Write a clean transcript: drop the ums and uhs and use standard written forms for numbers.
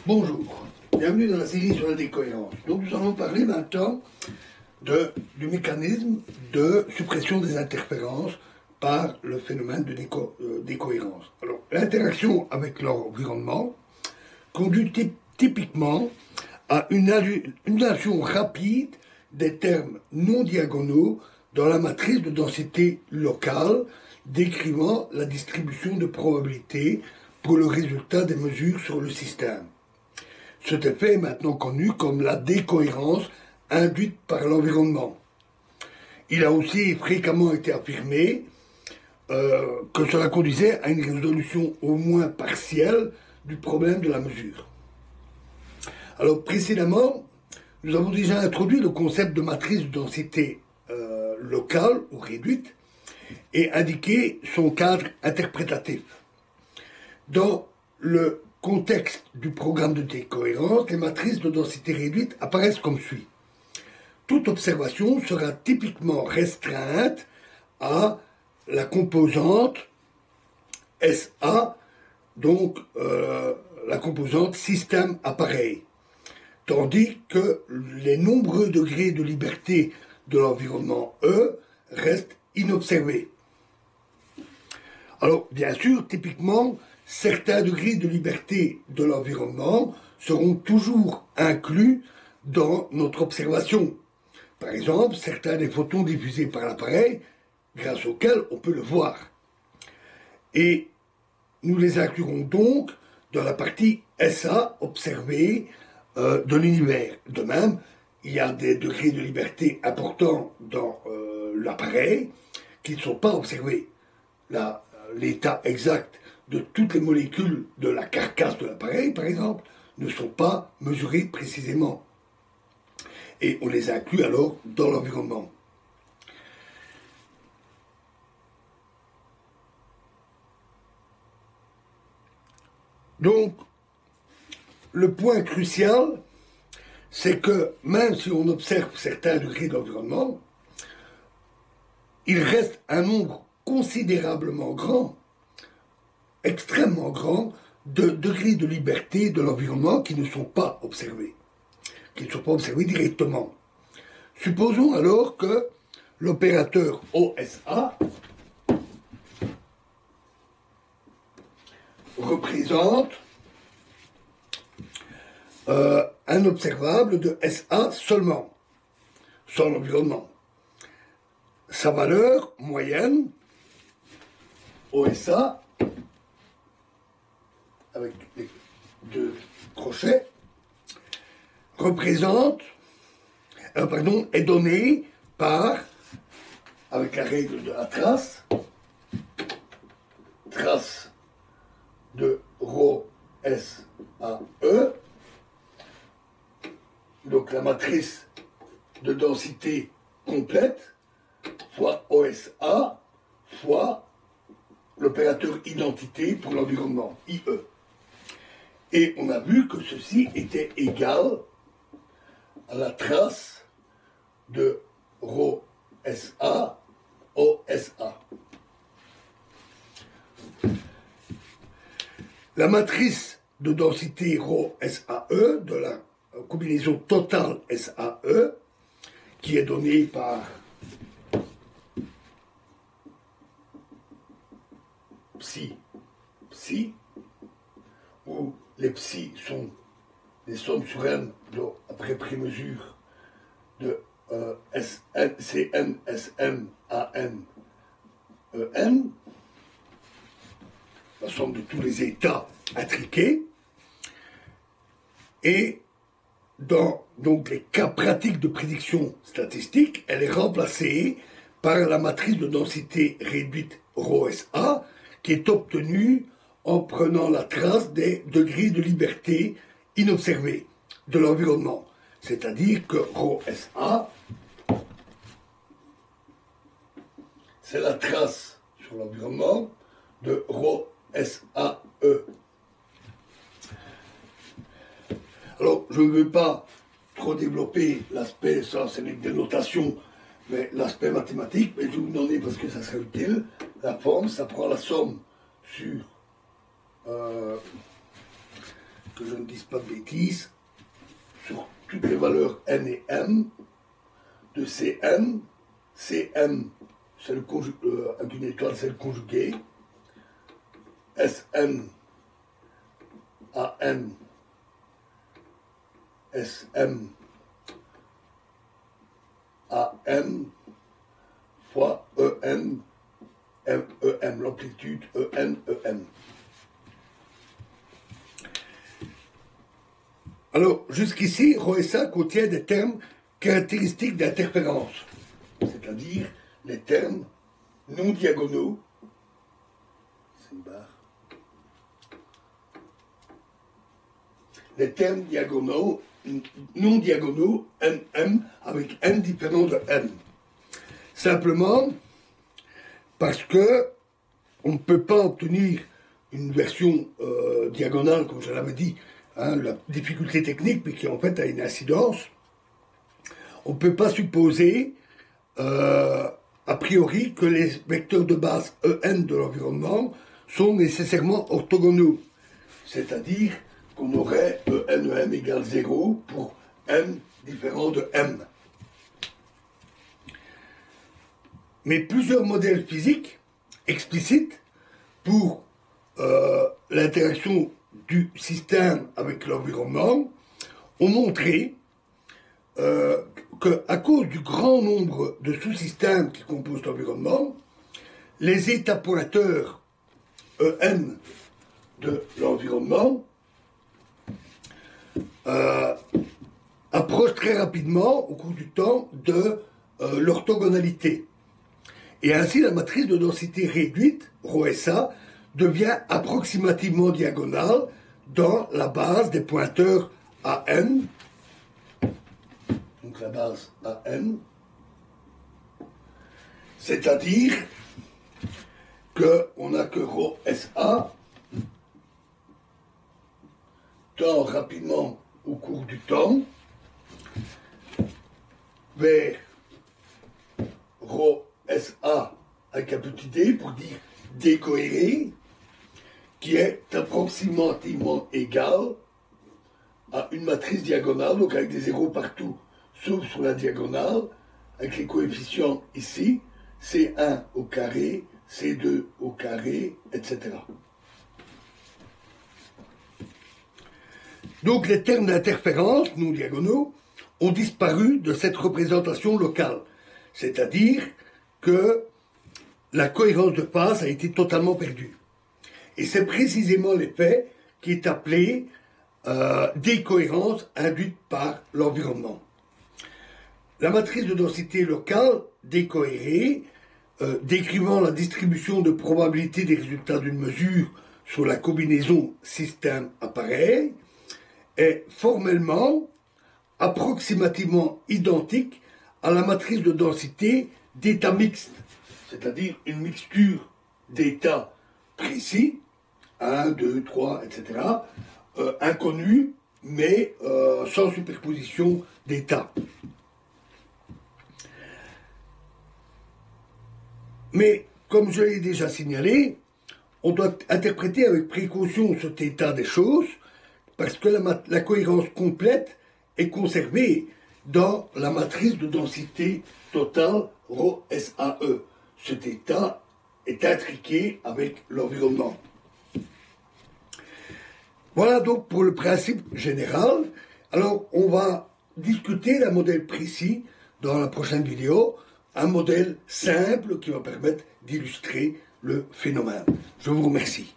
Bonjour, bienvenue dans la série sur la décohérence. Donc nous allons parler maintenant du mécanisme de suppression des interférences par le phénomène de décohérence. Alors l'interaction avec l'environnement conduit typiquement à une annulation rapide des termes non diagonaux dans la matrice de densité locale décrivant la distribution de probabilité pour le résultat des mesures sur le système. Cet effet est maintenant connu comme la décohérence induite par l'environnement. Il a aussi fréquemment été affirmé que cela conduisait à une résolution au moins partielle du problème de la mesure. Alors précédemment, nous avons déjà introduit le concept de matrice de densité locale ou réduite et indiqué son cadre interprétatif. Dans le contexte du programme de décohérence, les matrices de densité réduite apparaissent comme suit. Toute observation sera typiquement restreinte à la composante SA, donc la composante système-appareil, tandis que les nombreux degrés de liberté de l'environnement E restent inobservés. Alors, bien sûr, typiquement, certains degrés de liberté de l'environnement seront toujours inclus dans notre observation. Par exemple, certains des photons diffusés par l'appareil, grâce auxquels on peut le voir. Et nous les inclurons donc dans la partie SA observée de l'univers. De même, il y a des degrés de liberté importants dans l'appareil qui ne sont pas observés. L'état exact de toutes les molécules de la carcasse de l'appareil, par exemple, ne sont pas mesurés précisément. Et on les inclut alors dans l'environnement. Donc, le point crucial, c'est que même si on observe certains degrés d'environnement, il reste un nombre considérablement grand, extrêmement grand, de degrés de liberté de l'environnement qui ne sont pas observés, directement. Supposons alors que l'opérateur OSA représente un observable de SA seulement, sans l'environnement. Sa valeur moyenne, OSA, avec les deux crochets, est donnée par, avec la règle de la trace de ρ S A E, donc la matrice de densité complète, fois OSA, fois l'opérateur identité pour l'environnement, IE. Et on a vu que ceci était égal à la trace de ρ SA OSA. La matrice de densité ρ SAE de la combinaison totale SAE, qui est donnée par psi, où les psi sont les sommes sur n après prémesure de Cn, Sn, An, En, la somme de tous les états intriqués, et dans donc les cas pratiques de prédiction statistique, elle est remplacée par la matrice de densité réduite ρSA, qui est obtenue en prenant la trace des degrés de liberté inobservés de l'environnement. C'est-à-dire que ρSA, c'est la trace sur l'environnement de ρSAE. Alors, je ne veux pas trop développer l'aspect, ça c'est des notations, mais l'aspect mathématique, mais je vais vous donner parce que ça serait utile. La forme, ça prend la somme sur que je ne dise pas de bêtises, sur toutes les valeurs n et m de Cn, Cm, c'est avec une étoile, c'est le conjugué, Sn, An, Sm, Am, fois En, Em, l'amplitude En, Em. Alors, jusqu'ici, ρSA contient des termes caractéristiques d'interférence, c'est-à-dire les termes non diagonaux, c'est une barre, les termes diagonaux, non diagonaux, NM, avec N différent de N. Simplement parce que on ne peut pas obtenir une version diagonale, comme je l'avais dit, hein, la difficulté technique, mais qui en fait a une incidence. On ne peut pas supposer, a priori, que les vecteurs de base En de l'environnement sont nécessairement orthogonaux. C'est-à-dire qu'on aurait ENEM égale 0 pour N différent de M. Mais plusieurs modèles physiques explicites pour l'interaction du système avec l'environnement ont montré qu'à cause du grand nombre de sous-systèmes qui composent l'environnement, les états pointeurs En de l'environnement approchent très rapidement, au cours du temps, de l'orthogonalité. Et ainsi, la matrice de densité réduite, ρSA, devient approximativement diagonale dans la base des pointeurs AN, donc la base AN, c'est-à-dire qu'on n'a que ρSA tend rapidement au cours du temps vers ρSA avec un petit d pour dire décohéré, qui est approximativement égal à une matrice diagonale, donc avec des zéros partout, sauf sur la diagonale, avec les coefficients ici, C1 au carré, C2 au carré, etc. Donc les termes d'interférence non diagonaux ont disparu de cette représentation locale, c'est-à-dire que la cohérence de phase a été totalement perdue. Et c'est précisément l'effet qui est appelé décohérence induite par l'environnement. La matrice de densité locale décohérée, décrivant la distribution de probabilité des résultats d'une mesure sur la combinaison système-appareil, est formellement approximativement identique à la matrice de densité d'états mixtes, c'est-à-dire une mixture d'états précis, 1, 2, 3, etc., inconnus, mais sans superposition d'états. Mais, comme je l'ai déjà signalé, on doit interpréter avec précaution cet état des choses, parce que la cohérence complète est conservée dans la matrice de densité totale ρSAE. Cet état est intriqué avec l'environnement. Voilà donc pour le principe général. Alors, on va discuter d'un modèle précis dans la prochaine vidéo, un modèle simple qui va permettre d'illustrer le phénomène. Je vous remercie.